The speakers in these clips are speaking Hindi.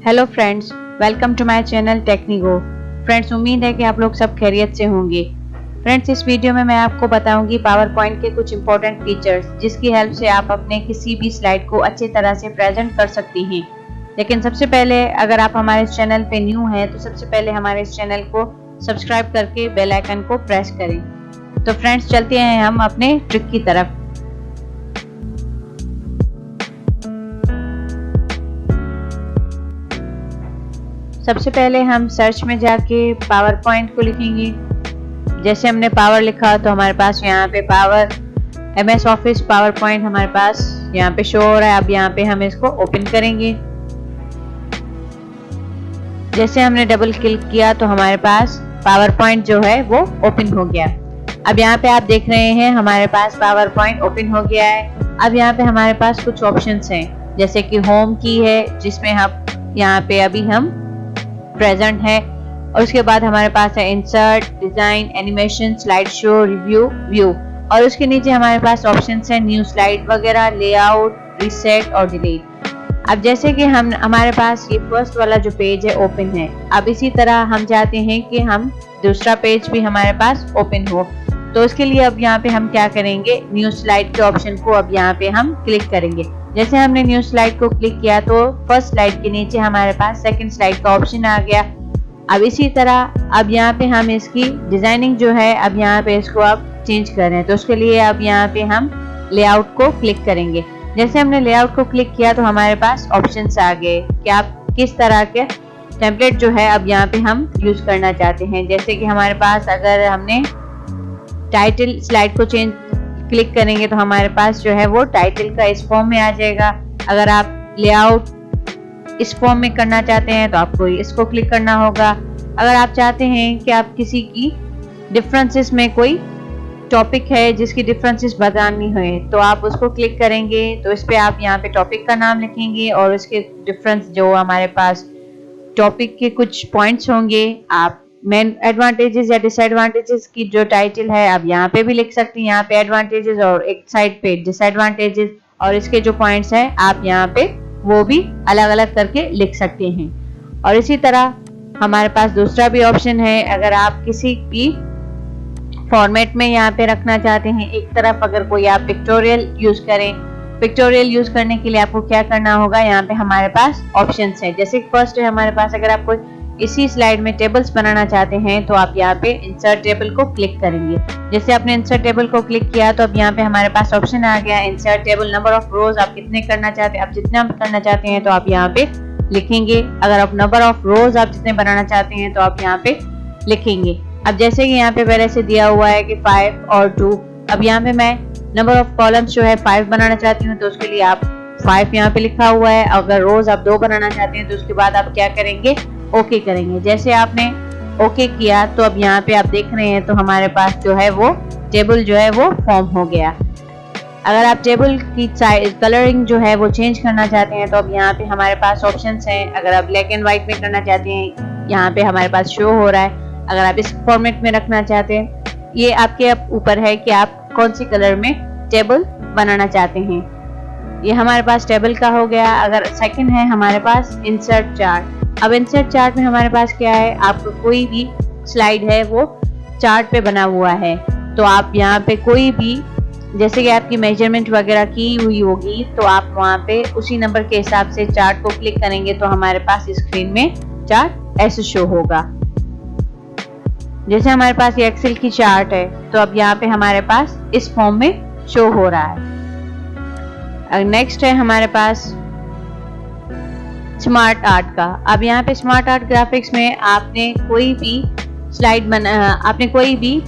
Hello friends, welcome to my channel Technigo. Friends, उम्मीद है कि आप लोग सब खैरियत से होंगे। फ्रेंड्स, इस वीडियो में मैं आपको बताऊंगी पावर पॉइंट के कुछ इंपॉर्टेंट फीचर्स जिसकी हेल्प से आप अपने किसी भी स्लाइड को अच्छी तरह से प्रेजेंट कर सकती हैं। लेकिन सबसे पहले, अगर आप हमारे इस चैनल पे न्यू हैं तो सबसे पहले हमारे इस चैनल को सब्सक्राइब करके बेल आइकन को प्रेस करें। तो फ्रेंड्स, चलते हैं हम अपने ट्रिक की तरफ। सबसे पहले हम सर्च में जाके पावर पॉइंट को लिखेंगे। जैसे हमने पावर लिखा तो हमारे पास यहाँ पे power MS office power point हमारे पास यहाँ पे शो हो रहा है। अब यहाँ पे हम इसको ओपन करेंगे। जैसे हमने डबल क्लिक किया तो हमारे पास पावर पॉइंट जो है वो ओपन हो गया। अब यहाँ पे आप देख रहे हैं हमारे पास पावर पॉइंट ओपन हो गया है। अब यहाँ पे हमारे पास कुछ ऑप्शंस हैं, जैसे कि होम की है जिसमें हम यहाँ पे अभी हम प्रेजेंट है, और उसके बाद हमारे पास है insert, design, animation, slide show, review, view, और उसके नीचे हमारे पास ऑप्शंस है न्यू स्लाइड वगैरह, लेआउट, रीसेट और डिलीट। अब जैसे कि हमारे पास ये फर्स्ट वाला जो पेज है ओपन है। अब इसी तरह हम चाहते हैं कि हम दूसरा पेज भी हमारे पास ओपन हो, तो उसके लिए अब यहाँ पे हम क्या करेंगे, न्यू स्लाइड के ऑप्शन को अब यहाँ पे हम क्लिक करेंगे। जैसे हमने न्यू स्लाइड को क्लिक किया तो फर्स्ट स्लाइड के नीचे हमारे पास सेकंड स्लाइड का ऑप्शन आ गया। अब इसी तरह अब यहाँ पे हम इसकी डिजाइनिंग जो है अब यहाँ पे इसको अब चेंज कर रहे हैं, तो उसके लिए अब यहाँ पे हम लेआउट को क्लिक करेंगे। जैसे हमने लेआउट को क्लिक किया तो हमारे पास ऑप्शंस आ गए कि आप किस तरह के टेम्पलेट जो है अब यहाँ पे हम यूज करना चाहते हैं। जैसे कि हमारे पास अगर हमने टाइटल स्लाइड को चेंज क्लिक करेंगे तो हमारे पास जो है वो टाइटल का इस फॉर्म में आ जाएगा। अगर आप लेआउट इस फॉर्म में करना चाहते हैं तो आपको इसको क्लिक करना होगा। अगर आप चाहते हैं कि आप किसी की डिफरेंसेस में कोई टॉपिक है जिसकी डिफरेंसेस बतानी है तो आप उसको क्लिक करेंगे, तो इस पे आप यहाँ पे टॉपिक का नाम लिखेंगे और उसके डिफरेंस जो हमारे पास टॉपिक के कुछ पॉइंट्स होंगे, आप मेन एडवांटेजेस या डिसएडवांटेजेस की जो टाइटल है आप यहाँ पे भी लिख सकते हैं। यहाँ पे एडवांटेजेस और एक साइड पे डिसएडवांटेजेस और इसके जो पॉइंट्स हैं आप यहाँ पे वो भी अलग अलग करके लिख सकते हैं। और इसी तरह हमारे पास दूसरा भी ऑप्शन है, अगर आप किसी भी फॉर्मेट में यहाँ पे रखना चाहते हैं। एक तरफ अगर कोई आप पिक्टोरियल यूज करें, पिक्टोरियल यूज करने के लिए आपको क्या करना होगा, यहाँ पे हमारे पास ऑप्शंस है। जैसे फर्स्ट है हमारे पास, अगर आपको इसी स्लाइड में टेबल्स बनाना चाहते हैं तो आप यहाँ पे इंसर्ट टेबल को क्लिक करेंगे। जैसे आपने इंसर्ट टेबल को क्लिक किया तो अब यहाँ पे हमारे पास ऑप्शन आ गया इंसर्ट टेबल, नंबर ऑफ रोज आप कितने करना चाहते हैं, आप जितना करना चाहते हैं तो आप यहाँ पे लिखेंगे। अगर आप नंबर ऑफ रोज आप जितने बनाना चाहते हैं तो आप यहाँ पे लिखेंगे। अब जैसे कि यहाँ पे पहले से दिया हुआ है कि 5 और 2, अब यहाँ पे मैं नंबर ऑफ कॉलम्स जो है 5 बनाना चाहती हूँ तो उसके लिए आप 5 यहाँ पे लिखा हुआ है। अगर रोज आप 2 बनाना चाहते हैं तो उसके बाद आप क्या करेंगे, ओके करेंगे। जैसे आपने ओके किया तो अब यहाँ पे आप देख रहे हैं तो हमारे पास जो है वो टेबल जो है वो फॉर्म हो गया। अगर आप टेबल की कलरिंग जो है वो चेंज करना चाहते हैं तो अब यहाँ पे हमारे पास ऑप्शंस हैं। अगर आप ब्लैक एंड व्हाइट में करना चाहते हैं यहाँ पे हमारे पास शो हो रहा है। अगर आप इस फॉर्मेट में रखना चाहते हैं, ये आपके ऊपर है कि आप कौन सी कलर में टेबल बनाना चाहते हैं। ये हमारे पास टेबल का हो गया। अगर सेकंड है हमारे पास इंसर्ट चार्ट। अब इंसर्ट चार्ट में हमारे पास क्या है, आपको कोई भी स्लाइड है वो चार्ट पे बना हुआ है तो आप यहाँ पे कोई भी, जैसे कि आपकी मेजरमेंट वगैरह की हुई होगी तो आप वहाँ पे उसी नंबर के हिसाब से चार्ट को क्लिक करेंगे तो हमारे पास स्क्रीन में चार्ट ऐसे शो होगा। जैसे हमारे पास ये एक्सेल की चार्ट है तो अब यहाँ पे हमारे पास इस फॉर्म में शो हो रहा है। नेक्स्ट है हमारे पास स्मार्ट आर्ट का। अब यहाँ पे स्मार्ट आर्ट ग्राफिक्स में आपने कोई भी स्लाइड आपने कोई भी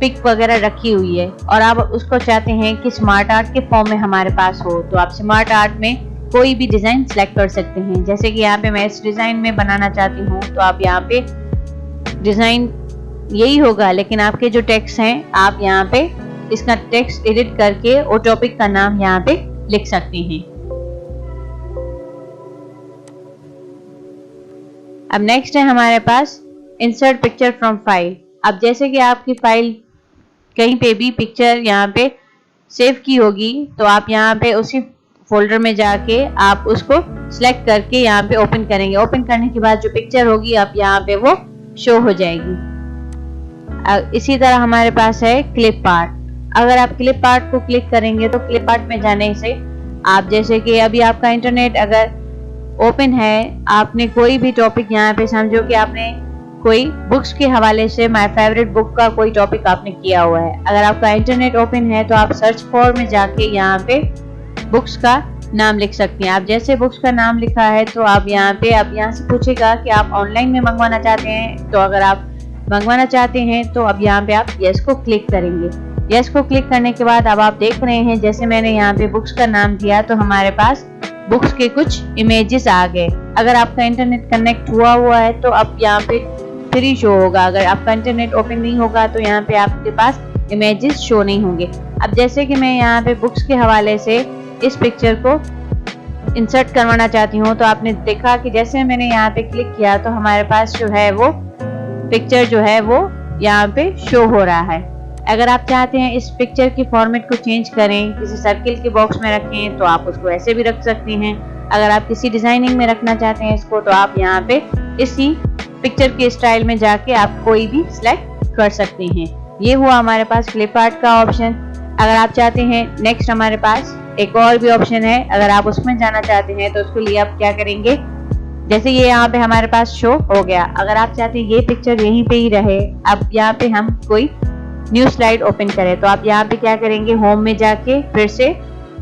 पिक वगैरह रखी हुई है और आप उसको चाहते हैं कि स्मार्ट आर्ट के फॉर्म में हमारे पास हो, तो आप स्मार्ट आर्ट में कोई भी डिजाइन सेलेक्ट कर सकते हैं। जैसे कि यहाँ पे मैं इस डिजाइन में बनाना चाहती हूँ तो आप यहाँ पे डिजाइन यही होगा, लेकिन आपके जो टेक्स्ट हैं आप यहाँ पे इसका टेक्स्ट एडिट करके और टॉपिक का नाम यहाँ पे लिख सकते हैं। अब नेक्स्ट है हमारे पास इंसर्ट पिक्चर फ्रॉम फाइल। अब जैसे कि आपकी फाइल कहीं पे भी पिक्चर यहाँ पे सेव की होगी तो आप यहाँ पे उसी फोल्डर में जाके आप उसको सिलेक्ट करके यहाँ पे ओपन करेंगे। ओपन करने के बाद जो पिक्चर होगी आप यहाँ पे वो शो हो जाएगी। इसी तरह हमारे पास है क्लिप आर्ट। अगर आप क्लिप आर्ट को क्लिक करेंगे तो क्लिप आर्ट में जाने से आप, जैसे कि अभी आपका इंटरनेट अगर ओपन है, आपने कोई भी टॉपिक यहाँ पे, समझो कि आपने कोई बुक्स के हवाले से माय फेवरेट बुक का कोई टॉपिक आपने किया हुआ है, अगर आपका इंटरनेट ओपन है तो आप सर्च फॉर में जाके यहाँ पे बुक्स का नाम लिख सकते हैं। आप जैसे बुक्स का नाम लिखा है तो आप यहाँ पे, अब यहाँ से पूछेगा कि आप ऑनलाइन में मंगवाना चाहते हैं, तो अगर आप मंगवाना चाहते हैं तो अब यहाँ पे आप यस को क्लिक करेंगे। यस को क्लिक करने के बाद अब आप देख रहे हैं, जैसे मैंने यहाँ पे बुक्स का नाम दिया तो हमारे पास बुक्स के कुछ इमेजेस आ गए। अगर आपका इंटरनेट कनेक्ट हुआ है तो अब यहाँ पे फ्री शो होगा। अगर आपका इंटरनेट ओपन नहीं होगा तो यहाँ पे आपके पास इमेजेस शो नहीं होंगे। अब जैसे कि मैं यहाँ पे बुक्स के हवाले से इस पिक्चर को इंसर्ट करवाना चाहती हूँ, तो आपने देखा कि जैसे मैंने यहाँ पे क्लिक किया तो हमारे पास जो है वो पिक्चर जो है वो यहाँ पे शो हो रहा है। अगर आप चाहते हैं इस पिक्चर की फॉर्मेट को चेंज करें, किसी सर्किल के बॉक्स में रखें, तो आप उसको ऐसे भी रख सकते हैं। अगर आप किसी डिजाइनिंग में रखना चाहते हैं इसको, तो आप यहाँ पे इसी पिक्चर के स्टाइल में जाके आप कोई भी सिलेक्ट कर सकते हैं। ये हुआ हमारे पास क्लिप आर्ट का ऑप्शन। अगर आप चाहते हैं, नेक्स्ट हमारे पास एक और भी ऑप्शन है, अगर आप उसमें जाना चाहते हैं तो उसके लिए आप क्या करेंगे, जैसे ये यहाँ पे हमारे पास शो हो गया। अगर आप चाहते हैं ये पिक्चर यहीं पे ही रहे, अब यहाँ पे हम कोई न्यू स्लाइड ओपन करें, तो आप यहाँ पे क्या करेंगे, होम में जाके फिर से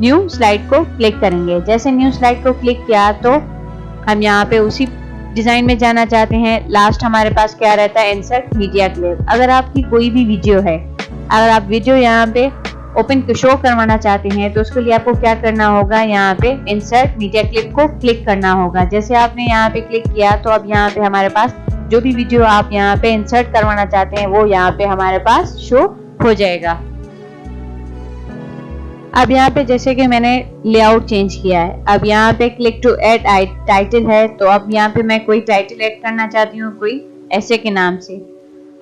न्यू स्लाइड को क्लिक करेंगे। जैसे न्यू स्लाइड को क्लिक किया तो हम यहाँ पे उसी डिजाइन में जाना चाहते हैं। लास्ट हमारे पास क्या रहता है, इंसर्ट मीडिया क्लिप। अगर आपकी कोई भी वीडियो है, अगर आप वीडियो यहाँ पे ओपन शो करवाना चाहते हैं तो उसके लिए आपको क्या करना होगा, यहाँ पे इंसर्ट मीडिया क्लिप को क्लिक करना होगा। जैसे आपने यहाँ पे क्लिक किया तो अब यहाँ पे हमारे पास जो भी वीडियो आप यहाँ पे इंसर्ट करवाना चाहते हैं वो यहाँ पे हमारे पास शो हो जाएगा। अब यहाँ पे जैसे कि मैंने लेआउट चेंज किया है, अब यहाँ पे क्लिक टू ऐड टाइटल है, तो अब यहाँ पे मैं कोई टाइटल ऐड करना चाहती हूँ कोई ऐसे के नाम से।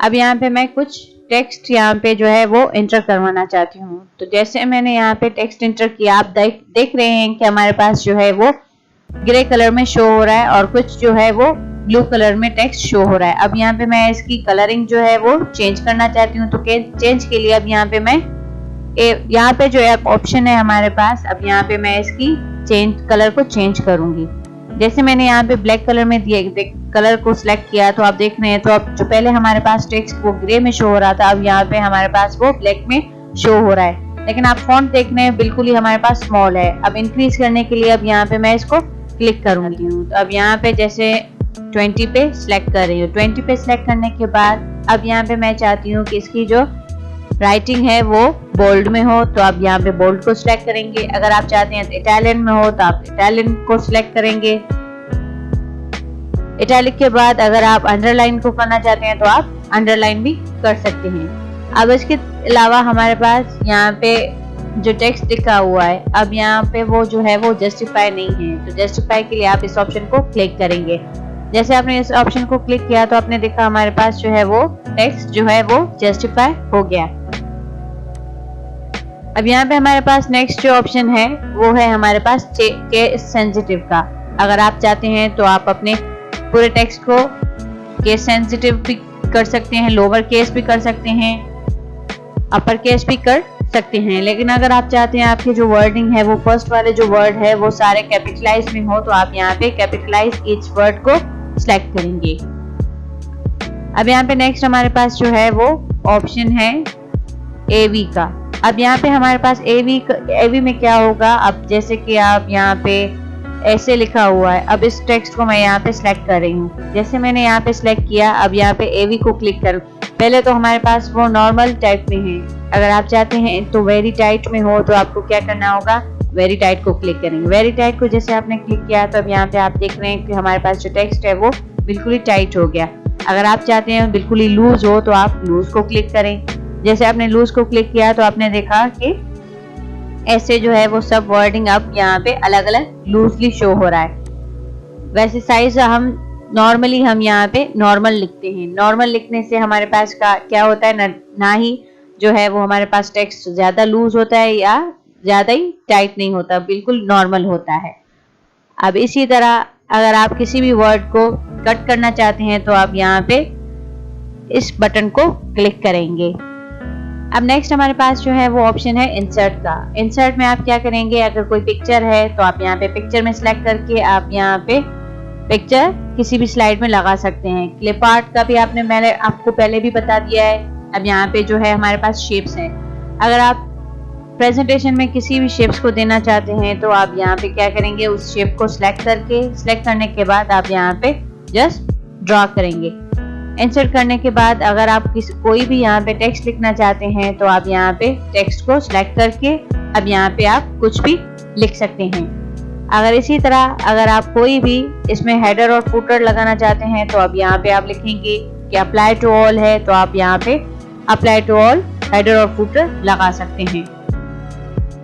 अब यहाँ पे मैं कुछ टेक्स्ट यहाँ पे जो है वो एंटर करवाना चाहती हूँ। तो जैसे मैंने यहाँ पे टेक्स्ट एंटर किया, आप देख रहे हैं कि हमारे पास जो है वो ग्रे कलर में शो हो रहा है और कुछ जो है वो ब्लू कलर में टेक्स्ट शो हो रहा है। अब यहाँ पे मैं इसकी कलरिंग जो है वो चेंज करना चाहती हूँ, तो चेंज के लिए अब यहाँ पे मैं यहाँ पे जो है ऑप्शन है हमारे पास, अब यहाँ पे मैं इसकी कलर को चेंज करूंगी। जैसे मैंने यहाँ पे ब्लैक कलर में दिए कलर को सिलेक्ट किया तो आप देख रहे हैं, तो अब जो पहले हमारे पास टेक्स्ट वो ग्रे में शो हो रहा था, अब यहाँ पे हमारे पास वो ब्लैक में शो हो रहा है। लेकिन आप फॉन्ट देख रहे हैं बिल्कुल ही हमारे पास स्मॉल है। अब इंक्रीज करने के लिए अब यहाँ पे मैं इसको क्लिक करूंगी। तो अब यहाँ पे जैसे 20 पे सिलेक्ट कर रही हूँ। 20 पे सिलेक्ट करने के बाद अब यहाँ पे मैं चाहती हूँ कि इसकी जो राइटिंग है वो बोल्ड में हो, तो आप यहाँ पे बोल्ड को सिलेक्ट करेंगे। अगर आप चाहते हैं इटालियन में हो तो आप इटालियन को सिलेक्ट करेंगे। इटैलिक के बाद अगर आप अंडरलाइन को करना चाहते हैं तो आप अंडरलाइन भी कर सकते हैं। अब इसके अलावा हमारे पास यहाँ पे जो टेक्स्ट लिखा हुआ है, अब यहाँ पे वो जो है वो जस्टिफाई नहीं है, तो जस्टिफाई के लिए आप इस ऑप्शन को क्लिक करेंगे। जैसे आपने इस ऑप्शन को क्लिक किया तो आपने देखा हमारे पास जो है वो टेक्स्ट जो है वो जस्टिफाई हो गया। अब यहाँ पे हमारे पास नेक्स्ट जो ऑप्शन है वो है हमारे पास केस सेंसिटिव का। अगर आप चाहते हैं तो आप अपने पूरे टेक्स्ट को केस सेंसिटिव भी कर सकते हैं, लोअर केस भी कर सकते हैं, अपर केस भी कर सकते हैं। लेकिन अगर आप चाहते हैं आपकी जो वर्डिंग है वो फर्स्ट वाले जो वर्ड है वो सारे कैपिटलाइज में हो, तो आप यहाँ पे कैपिटलाइज ईच वर्ड को सिलेक्ट करेंगे। अब यहाँ पे नेक्स्ट हमारे पास जो है वो ऑप्शन है एवी का। अब यहाँ पे हमारे पास एवी में क्या होगा, अब जैसे कि आप यहाँ पे ऐसे लिखा हुआ है, अब इस टेक्स्ट को मैं यहाँ पे सिलेक्ट कर रही हूँ। जैसे मैंने यहाँ पे सिलेक्ट किया, अब यहाँ पे एवी को क्लिक करूँ। पहले तो हमारे पास वो नॉर्मल टाइप में है, अगर आप चाहते हैं तो वेरी टाइट में हो तो आपको क्या करना होगा, वेरी टाइट को क्लिक करेंगे। वेरी टाइट को जैसे आपने क्लिक किया तो अब यहाँ पे आप देख रहे हैं कि हमारे पास जो टेक्स्ट है वो बिल्कुल ही टाइट हो गया। अगर आप चाहते हैं बिल्कुल ही लूज हो तो आप लूज को क्लिक करें। जैसे आपने लूज को क्लिक किया तो आपने देखा कि ऐसे जो है वो सब वर्डिंग अब यहाँ पे अलग अलग लूजली शो हो रहा है। वैसे साइज हम नॉर्मली यहाँ पे नॉर्मल लिखते हैं। नॉर्मल लिखने से हमारे पास क्या होता है, ना ही जो है वो हमारे पास टेक्स्ट ज्यादा लूज होता है या ज़्यादा ही टाइट नहीं होता, बिल्कुल नॉर्मल होता है। अब इसी तरह अगर आप किसी भी वर्ड को कट करना चाहते हैं तो आप यहाँ पे इस बटन को क्लिक करेंगे। अब नेक्स्ट हमारे पास जो है वो ऑप्शन है इंसर्ट का। इंसर्ट में आप क्या करेंगे, अगर कोई पिक्चर है तो आप यहाँ पे पिक्चर में सिलेक्ट करके आप यहाँ पे पिक्चर किसी भी स्लाइड में लगा सकते हैं। क्लिप आर्ट का भी मैंने आपको पहले भी बता दिया है। अब यहाँ पे जो है हमारे पास शेप्स हैं। अगर आप प्रेजेंटेशन में किसी भी शेप्स को देना चाहते हैं तो आप यहाँ पे क्या करेंगे, उस शेप को सिलेक्ट करने के बाद आप यहाँ पे जस्ट ड्रॉ करेंगे। इंसर्ट करने के बाद अगर आप कोई भी यहाँ पे टेक्स्ट लिखना चाहते हैं तो आप यहाँ पे टेक्स्ट को सिलेक्ट करके अब यहाँ पे आप कुछ भी लिख सकते हैं। अगर इसी तरह अगर आप कोई भी इसमें हेडर और फुटर लगाना चाहते हैं तो अब यहाँ पे आप लिखेंगे कि अप्लाई टू ऑल है, तो आप यहाँ पे अप्लाई टू ऑल हेडर और फुटर लगा सकते हैं।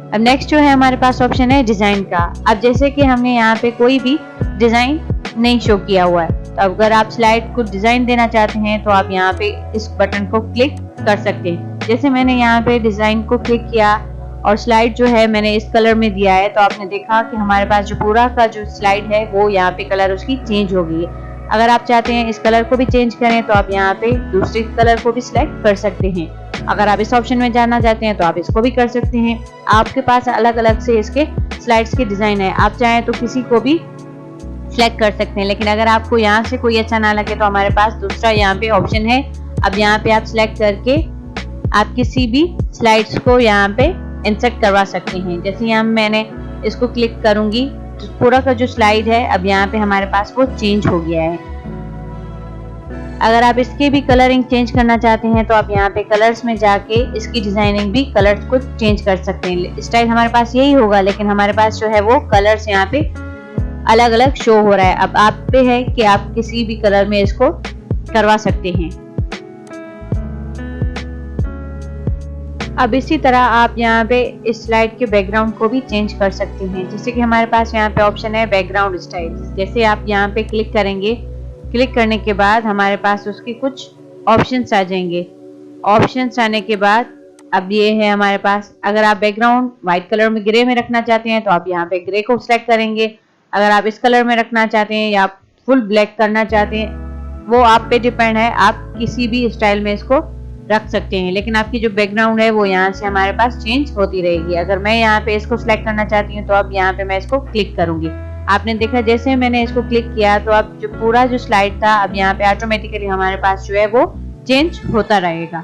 अब नेक्स्ट जो है हमारे पास ऑप्शन है डिजाइन का। अब जैसे कि हमने यहाँ पे कोई भी डिजाइन नहीं शो किया हुआ है, तो अगर आप स्लाइड को डिजाइन देना चाहते हैं तो आप यहाँ पे इस बटन को क्लिक कर सकते हैं। जैसे मैंने यहाँ पे डिजाइन को क्लिक किया और स्लाइड जो है मैंने इस कलर में दिया है, तो आपने देखा कि हमारे पास जो पूरा का जो स्लाइड है वो यहाँ पे कलर उसकी चेंज हो गई है। अगर आप चाहते हैं इस कलर को भी चेंज करें तो आप यहाँ पे दूसरे कलर को भी सिलेक्ट कर सकते हैं। अगर आप इस ऑप्शन में जाना चाहते हैं तो आप इसको भी कर सकते हैं। आपके पास अलग अलग से इसके स्लाइड्स के डिजाइन है, आप चाहें तो किसी को भी सिलेक्ट कर सकते हैं। लेकिन अगर आपको यहाँ से कोई अच्छा ना लगे तो हमारे पास दूसरा यहाँ पे ऑप्शन है। अब यहाँ पे आप सिलेक्ट करके आप किसी भी स्लाइड्स को यहाँ पे इंसर्ट करवा सकते हैं। जैसे यहाँ मैंने इसको क्लिक करूंगी तो पूरा का जो स्लाइड है अब यहाँ पे हमारे पास वो चेंज हो गया है। अगर आप इसके भी कलरिंग चेंज करना चाहते हैं तो आप यहाँ पे कलर्स में जाके इसकी डिजाइनिंग भी कलर्स को चेंज कर सकते हैं। स्टाइल हमारे पास यही होगा, लेकिन हमारे पास जो है वो कलर्स यहाँ पे अलग अलग शो हो रहा है। अब आप पे है कि आप किसी भी कलर में इसको करवा सकते हैं। अब इसी तरह आप यहाँ पे इस स्लाइड के बैकग्राउंड को भी चेंज कर सकते हैं। जैसे कि हमारे पास यहाँ पे ऑप्शन है बैकग्राउंड स्टाइल। जैसे आप यहाँ पे क्लिक करेंगे, क्लिक करने के बाद हमारे पास उसके कुछ ऑप्शंस आ जाएंगे। ऑप्शंस आने के बाद अब ये है हमारे पास, अगर आप बैकग्राउंड व्हाइट कलर में ग्रे में रखना चाहते हैं तो आप यहाँ पे ग्रे को सिलेक्ट करेंगे। अगर आप इस कलर में रखना चाहते हैं या फुल ब्लैक करना चाहते हैं वो आप पे डिपेंड है, आप किसी भी स्टाइल में इसको रख सकते हैं। लेकिन आपकी जो बैकग्राउंड है वो यहाँ से हमारे पास चेंज होती रहेगी। अगर मैं यहाँ पे इसको सिलेक्ट करना चाहती हूँ तो अब यहाँ पे मैं इसको क्लिक करूंगी। आपने देखा जैसे मैंने इसको क्लिक किया तो अब जो पूरा जो स्लाइड था अब यहाँ पे ऑटोमेटिकली हमारे पास जो है वो चेंज होता रहेगा।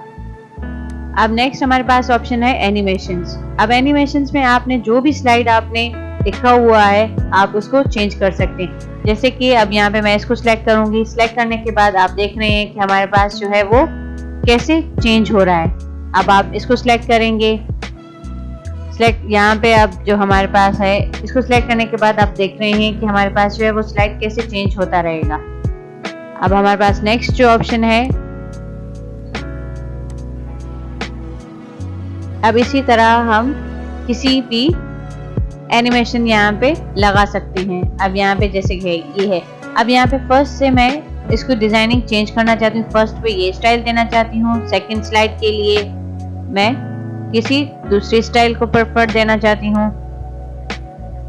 अब नेक्स्ट हमारे पास ऑप्शन है एनिमेशंस। अब एनिमेशंस में आपने जो भी स्लाइड आपने लिखा हुआ है आप उसको चेंज कर सकते हैं। जैसे कि अब यहाँ पे मैं इसको सिलेक्ट करूंगी। सिलेक्ट करने के बाद आप देख रहे हैं कि हमारे पास जो है वो कैसे चेंज हो रहा है। अब आप इसको सिलेक्ट करेंगे, सिलेक्ट यहाँ पे अब जो हमारे पास है इसको सिलेक्ट करने के बाद आप देख रहे हैं कि हमारे पास जो है वो स्लाइड कैसे चेंज होता रहेगा। अब हमारे पास नेक्स्ट जो ऑप्शन है, अब इसी तरह हम किसी भी एनिमेशन यहाँ पे लगा सकते हैं। अब यहाँ पे जैसे ये है, अब यहाँ पे फर्स्ट से मैं इसको डिजाइनिंग चेंज करना चाहती हूँ। फर्स्ट पे ये स्टाइल देना चाहती हूँ, सेकंड स्लाइड के लिए मैं किसी दूसरी स्टाइल को प्रेफर देना चाहती हूँ।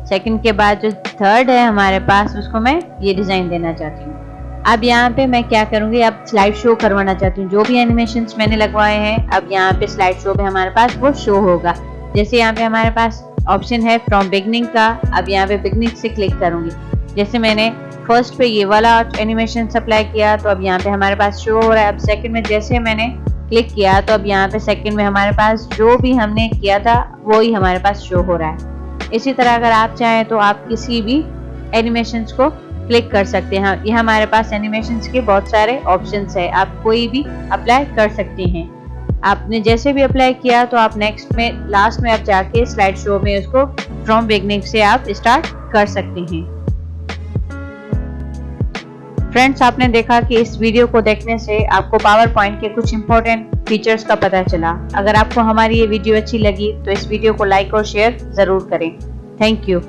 सेकंड के बाद जो थर्ड है हमारे पास उसको मैं ये डिजाइन देना चाहती हूँ। अब यहाँ पे मैं क्या करूंगी, अब स्लाइड शो करवाना चाहती हूँ। जो भी एनिमेशंस मैंने लगवाए हैं अब यहाँ पे स्लाइड शो पे हमारे पास वो शो होगा। जैसे यहाँ पे हमारे पास ऑप्शन है फ्रॉम बिगनिंग का। अब यहाँ पे बिगनिंग से क्लिक करूंगी। जैसे मैंने फर्स्ट पे ये वाला एनिमेशन अप्लाई किया तो अब यहाँ पे हमारे पास शो हो रहा है। अब सेकंड में जैसे मैंने क्लिक किया तो अब यहाँ पे सेकंड में हमारे पास जो भी हमने किया था वो ही हमारे पास शो हो रहा है। इसी तरह अगर आप चाहें तो आप किसी भी एनिमेशंस को क्लिक कर सकते हैं। ये हमारे पास एनिमेशंस के बहुत सारे ऑप्शंस है, आप कोई भी अप्लाई कर सकते हैं। आपने जैसे भी अप्लाई किया तो आप नेक्स्ट में लास्ट में आप जाके स्लाइड शो में उसको फ्रॉम बिगनिंग से आप स्टार्ट कर सकते हैं। फ्रेंड्स, आपने देखा कि इस वीडियो को देखने से आपको पावर पॉइंट के कुछ इंपॉर्टेंट फीचर्स का पता चला। अगर आपको हमारी ये वीडियो अच्छी लगी तो इस वीडियो को लाइक और शेयर जरूर करें। Thank you.